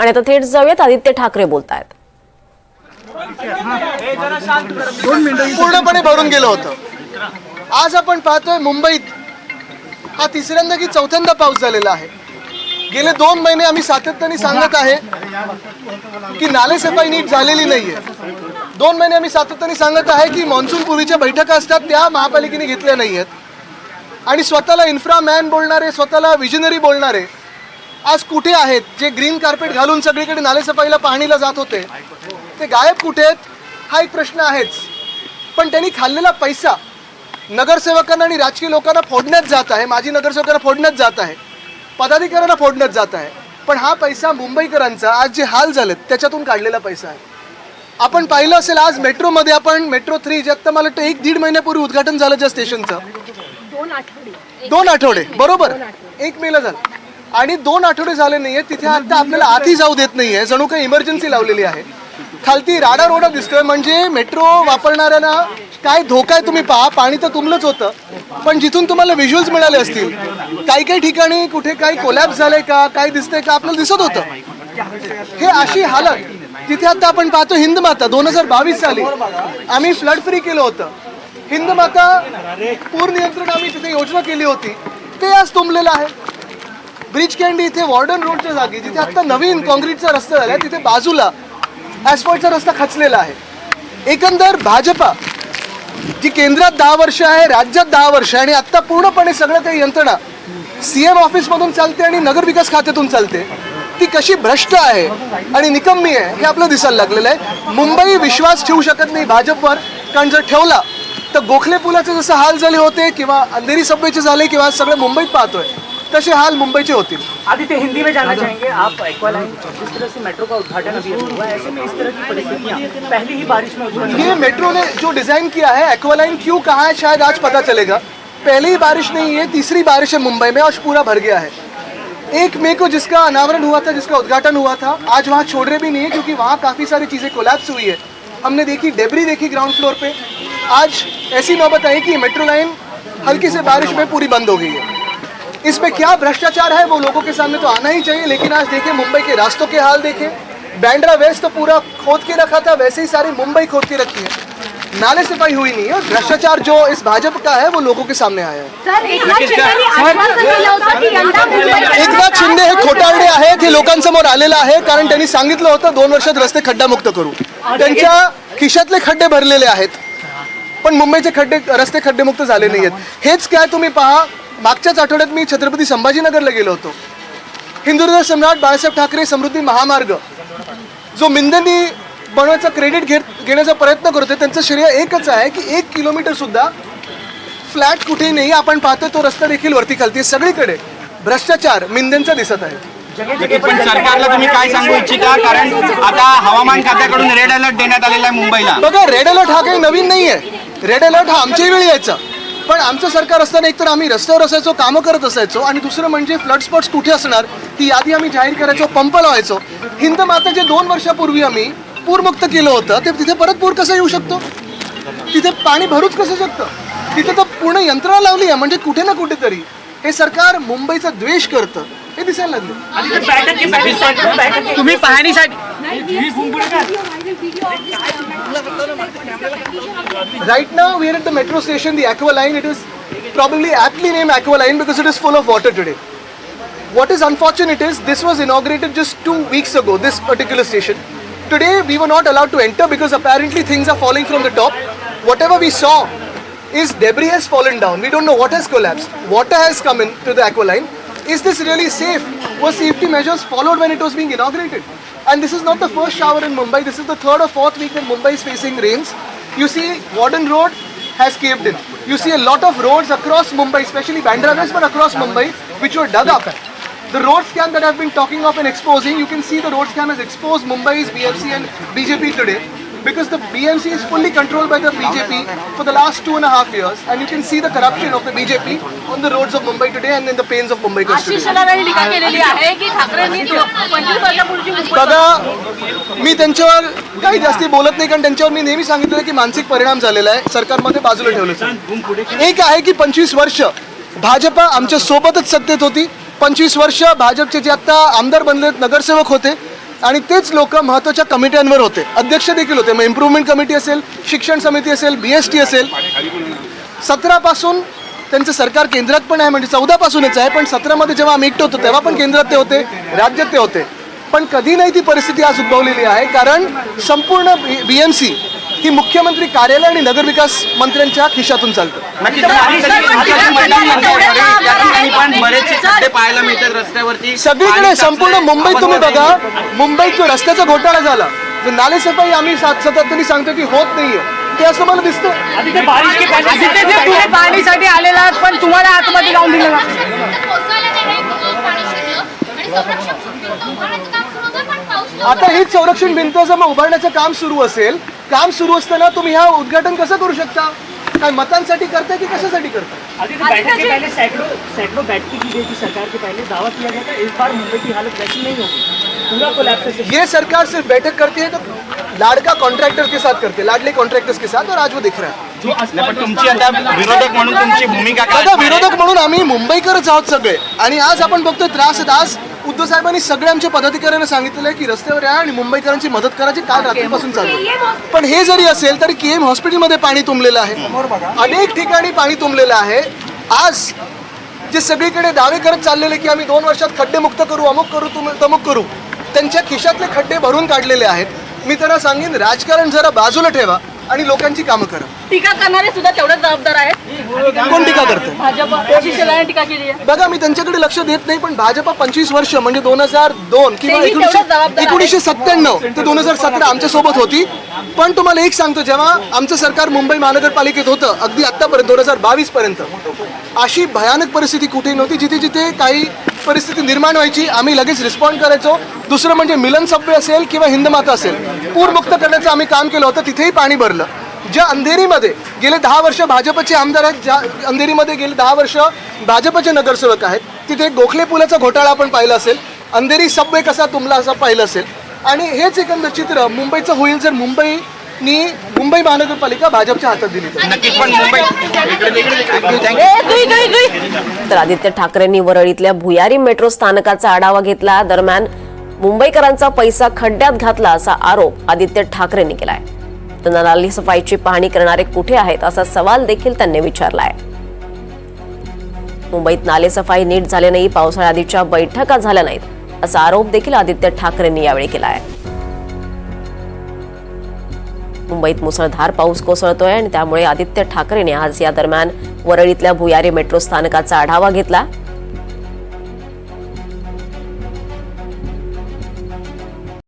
आणि आता थेट जाऊयात, आदित्य ठाकरे बोलतायत. पूर्णपणे भरून गेलं होतं. आज आपण पाहतोय मुंबईत हा तिसऱ्यांदा की चौथ्यांदा पाऊस झालेला आहे. गेले 2 महिने आम्ही सातत्याने सांगत आहे की नालेसफाई नीट झालेली नाहीये. 2 महिने आम्ही सातत्याने सांगत आहे की मान्सून पूर्वीच्या बैठका असतात त्या महापालिकेने घेतल्या नाहीयेत. आणि स्वतःला इन्फ्रामॅन बोलणारे, स्वतःला विजनरी बोलणारे आज कुठे आहेत? जे ग्रीन कार्पेट घालून सगळीकडे नालेसफाईला पाहणीला जात होते ते गायब कुठे आहेत? हा एक प्रश्न आहेच. पण त्यांनी खाल्लेला पैसा नगरसेवकांना आणि राजकीय लोकांना फोडण्यात जात आहे. माजी नगरसेवकांना फोडण्यात जात आहे, पदाधिकाऱ्यांना फोडण्यात जात आहे. पण हा पैसा मुंबईकरांचा आज जे हाल झालेत त्याच्यातून काढलेला पैसा आहे. आपण पाहिलं असेल आज मेट्रोमध्ये, आपण मेट्रो 3 जे आत्ता मला वाटतं 1-1.5 महिन्यापूर्वी उद्घाटन झालं ज्या स्टेशनचं, 2 आठवडे बरोबर 1 मेला झालं आणि 2 आठवडे झाले नाहीये. तिथे आता आपल्याला आतही जाऊ देत नाहीये, जणू काही इमर्जन्सी लावलेली आहे. खालती राडा रोडा दिसतोय. म्हणजे मेट्रो वापरणाऱ्यांना काय धोका आहे तुम्ही पहा. पाणी तर तुंबलंच होतं, पण जिथून तुम्हाला व्हिज्युअल्स मिळाले असतील काही काही ठिकाणी कुठे काही कोलॅप्स झालंय का, काय दिसतंय का, आपल्याला दिसत होतं. हे अशी हालत तिथे आता आपण पाहतो. हिंदमाता 2022 साली आम्ही फ्लड फ्री केलं होतं. हिंदमाता पूर नियंत्रण आम्ही तिथे योजना केली होती, ते आज तुंबलेलं आहे. ब्रिज कॅन्डी इथे वॉर्डन रोडच्या जागी जिथे आता नवीन काँक्रीटचा रस्ता झाला तिथे बाजूला ॲस्फॉल्टचा रस्ता खचलेला आहे. एकंदर भाजपा जी केंद्रात 10 वर्ष आहे, राज्यात 10 वर्ष आहे आणि आत्ता पूर्णपणे सगळं काही यंत्रणा CM ऑफिसमधून चालते आणि नगरविकास खात्यातून चालते, ती कशी भ्रष्ट आहे आणि निकम्मी आहे हे आपलं दिसायला लागलेलं आहे. मुंबई विश्वास ठेवू शकत नाही भाजपवर, कारण जर ठेवला तर गोखले पुलाचे जसं हाल झाले होते किंवा अंधेरी सबवेचे झाले किंवा सगळे मुंबईत पाहतोय तसे हाल मुंबईचे होतील. आदित्य, हिंदी में जानना चाहेंगे आप. एक्वालाइन जिस तरह से मेट्रो का उद्घाटन अभी हुआ है, ऐसे में इस तरह की परिस्थितियां पहली ही बारिश में उत्पन्न ये मेट्रो ने जो डिजाइन किया है, एक्वालाइन क्यों कहा है शायद आज पता चलेगा. पहली ही बारिश नहीं है, तीसरी बारिश है मुंबई में और पूरा भर गया है. 1 मई को जिसका अनावरण हुआ था, जिसका उद्घाटन हुआ था, आज वहाँ छोड़ रहे भी नहीं है क्योंकि वहाँ काफ़ी सारी चीज़ें कोलैप्स हुई है. हमने देखी, डेब्री देखी ग्राउंड फ्लोर पे. आज ऐसी नौबत आई कि मेट्रो लाइन हल्की से बारिश में पूरी बंद हो गई है. इसमें क्या भ्रष्टाचार है वो लोगों के सामने तो आना ही चाहिए. लेकिन आज देखें मुंबई के रास्तों के हाल देखें. बैंड्रा वेस्ट तो पूरा खोद के रखा था, वैसे ही सारी मुंबई खोद के रखी है. नाले सफाई हुई नहीं है और भ्रष्टाचार जो इस भाजपा का है वो लोगों के सामने आया है. एकनाथ शिंदे हे खोटारडे आहेत हे लोकांसमोर आलेलं आहे, कारण त्यांनी सांगितलं होतं 2 वर्षात रस्ते खड्डामुक्त करू. त्यांच्या खिशातले खड्डे भरलेले आहेत पण मुंबईचे रस्ते खड्डेमुक्त झाले नाही आहेत. हेच काय तुम्ही पहा, मागच्याच आठवड्यात मी छत्रपती संभाजीनगरला गेलो होतो. हिंदुहृदय सम्राट बाळासाहेब ठाकरे समृद्धी महामार्ग जो मिंदेंनी बनवायचा क्रेडिट घेण्याचा प्रयत्न करतोय, त्यांचं श्रेय एकच आहे की 1 किलोमीटर सुद्धा फ्लॅट कुठेही नाही. आपण पाहतो तो रस्ता देखील वरती खालती सगळीकडे भ्रष्टाचार मिंदेंचा दिसत आहे. पण सरकारला तुम्ही काय सांगू इच्छिता, कारण आता हवामान खात्याकडून रेड अलर्ट देण्यात आलेला आहे मुंबईला. बघा, रेड अलर्ट हा काही नवीन नाही आहे. रेड अलर्ट हा आमच्याही वेळी यायचा, पण आमचं सरकार असताना एकतर आम्ही रस्त्यावर असायचो, कामं करत असायचो आणि दुसरं म्हणजे फ्लड स्पॉट्स कुठे असणार ती यादी आम्ही जाहीर करायचो, पंप लावायचो. हिंदमाता जे 2 वर्षापूर्वी आम्ही पूरमुक्त केलं होतं ते तिथे परत पूर कसा येऊ शकतो? तिथे पाणी भरूच कसं शकतं? तिथे तर पूर्ण यंत्रणा लावली आहे. म्हणजे कुठे ना कुठेतरी हे सरकार मुंबईचा द्वेष करतं हे दिसायला लागलं. तुम्ही पाहणीसाठी Right now we are at the metro station, the Aqua Line. It is probably aptly named Aqua Line because it is full of water today. What is unfortunate is this was inaugurated just 2 weeks ago, this particular station. Today we were not allowed to enter because apparently things are falling from the top. Whatever we saw is debris has fallen down. We don't know what has collapsed. Water has come in to the Aqua Line. Is this really safe? Were safety measures followed when it was being inaugurated? And this is not the first shower in Mumbai. This is the 3rd or 4th week that Mumbai is facing rains. You see Warden Road has caved in. You see a lot of roads across Mumbai, especially Bandra West, but across Mumbai, which were dug up. The road scam that I've been talking of and exposing, you can see the road scam has exposed Mumbai's BMC and BJP today. Because the BMC is fully controlled by the BJP for the last 2.5 years, and you can see the corruption of the BJP on the roads of Mumbai today and in the pains of Mumbai today. बघा, मी त्यांच्यावर काही जास्ती बोलत नाही, कारण त्यांच्यावर मी नेहमी सांगितलं की मानसिक परिणाम झालेला आहे, सरकारमध्ये बाजूला ठेवलं. एक आहे की 25 वर्ष भाजपा आमच्या सोबतच सत्तेत होती. 25 वर्ष भाजपचे जे आता आमदार बनलेत, नगरसेवक होते, आणि तेच लोक महत्त्वाच्या कमिट्यांवर होते, अध्यक्ष देखील होते. मग इम्प्रूव्हमेंट कमिटी असेल, शिक्षण समिती असेल, BST असेल. 17 पासून त्यांचं सरकार केंद्रात पण आहे, म्हणजे 14 पासूनच आहे, पण 17 मध्ये जेव्हा आम्ही एकटे होतो तेव्हा पण केंद्रात ते होते, राज्यात ते होते. पण कधी नाही ती परिस्थिती आज उद्भवलेली आहे, कारण संपूर्ण BMC ही मुख्यमंत्री कार्यालय आणि नगरविकास मंत्र्यांच्या खिशातून चालतं. नक्कीच तुमचं मैदान म्हणताय बरेच या ठिकाणी पण बरेचसे खड्डे पाहायला मिळतात रस्त्यावरती. सगळीकडे संपूर्ण मुंबईत तुम्ही बघा, मुंबईत जो रस्त्याचा घोटाळा झाला, जो नाले सफाई आम्ही सातत्याने सांगतो की होत नाहीये, ते असं मला दिसतं. आदित्य तुम्ही पाणीसाठी आलेला आहात, पण तुम्हाला आतमध्ये लावून दिलं ना. आता हेच संरक्षण भिंत जर मग उभारण्याचं काम सुरू असेल, काम सुरू असताना तुम्ही हा उद्घाटन कसं करू शकता? काय मतांसाठी करताय की कशासाठी करताय? आदित्य बैठक के पहले सैकड़ों बैठकें की गई थी सरकार के पहले, दावा किया गया था इस बार मुंबई की हालत वैसी नहीं होगी, पूरा कोलैप्स है. ये सरकार सिर्फ बैठक करती है तो लाड़का कॉन्ट्रैक्टर के साथ करते, लाडले कॉन्ट्रैक्टर्स के साथ, और आज वो दिख रहा है. पण तुमची आता विरोधक म्हणून तुमची भूमिका काय आता असणार आहे? विरोधक म्हणून आम्ही मुंबईकरच आहोत सगळे, आणि आज आपण बघतोय त्रास आहेत. आज उद्धव साहेबांनी सगळे आमच्या पदाधिकाऱ्यांना सांगितलेलं आहे की रस्त्यावर या आणि मुंबईकरांची मदत करायची, काल रात्रीपासून चालू आहे. पण हे जरी असेल तरी KM हॉस्पिटलमध्ये पाणी तुंबलेलं आहे, अनेक ठिकाणी पाणी तुंबलेलं आहे. आज जे सगळीकडे दावे करत चाललेले की आम्ही 2 वर्षात खड्डे मुक्त करू, अमुक करू, तमुक करू, त्यांच्या खिशातले खड्डे भरून काढलेले आहेत. मी त्यांना सांगेन, राजकारण जरा बाजूला ठेवा आणि लोकांची कामं करा. टीका करणारे सुद्धा तेवढेच जबाबदार आहेत. कोण टीका करतं? भाजप शिवसेनेने टीका केली आहे. बघा, मी त्यांच्याकडे लक्ष देत नाही, पण भाजपा 25 वर्ष म्हणजे 2002 किंवा तेही तेवढंच जबाबदार आहे. 1997 ते 2017 आमच्या सोबत होती. पण तुम्हाला एक सांगतो, जेव्हा आमचं सरकार मुंबई महानगरपालिकेत होतं, अगदी आतापर्यंत 2022 पर्यंत अशी भयानक परिस्थिती कुठे नव्हती. जिथे जिथे काही परिस्थिती निर्माण व्हायची आम्ही लगेच रिस्पॉन्ड करायचो. दुसरं म्हणजे मिलन सबवे असेल किंवा हिंदमाता असेल, पूरमुक्त करण्याचं आम्ही काम केलं होतं, तिथेही पाणी भरलं. ज्या अंधेरीमध्ये गेले 10 वर्ष भाजपचे आमदार आहेत, ज्या अंधेरीमध्ये गेले 10 वर्ष भाजपचे नगरसेवक आहेत, तिथे गोखले पुलाचा घोटाळा आपण पाहिला असेल, अंधेरी सबवे कसा तुंबला असं पाहिलं असेल. आणि हेच एकंदर चित्र मुंबईचं होईल जर मुंबई महानगरपालिका भाजपच्या हातात दिली तर. नक्कीच पण मुंबई तर आदित्य ठाकरेंनी वरळीतल्या भुयारी मेट्रो स्थानकाचा आढावा घेतला. दरम्यान मुंबईकरांचा पैसा खड्ड्यात घातला असा आरोप आदित्य ठाकरेंनी केलाय. तर नाली सफाईची पाहणी करणारे कुठे आहेत असा सवाल देखील त्यांनी विचारलाय. मुंबईत नाले सफाई नीट झाले नाही, पावसाळ्याआधीच्या बैठका झाल्या नाहीत असा आरोप देखील आदित्य ठाकरेंनी यावेळी केलाय. मुंबईत मुसळधार पाऊस कोसळतोय आणि त्यामुळे आदित्य ठाकरेंनी आज या दरम्यान वरळीतल्या भुयारी मेट्रो स्थानकाचा आढावा घेतला.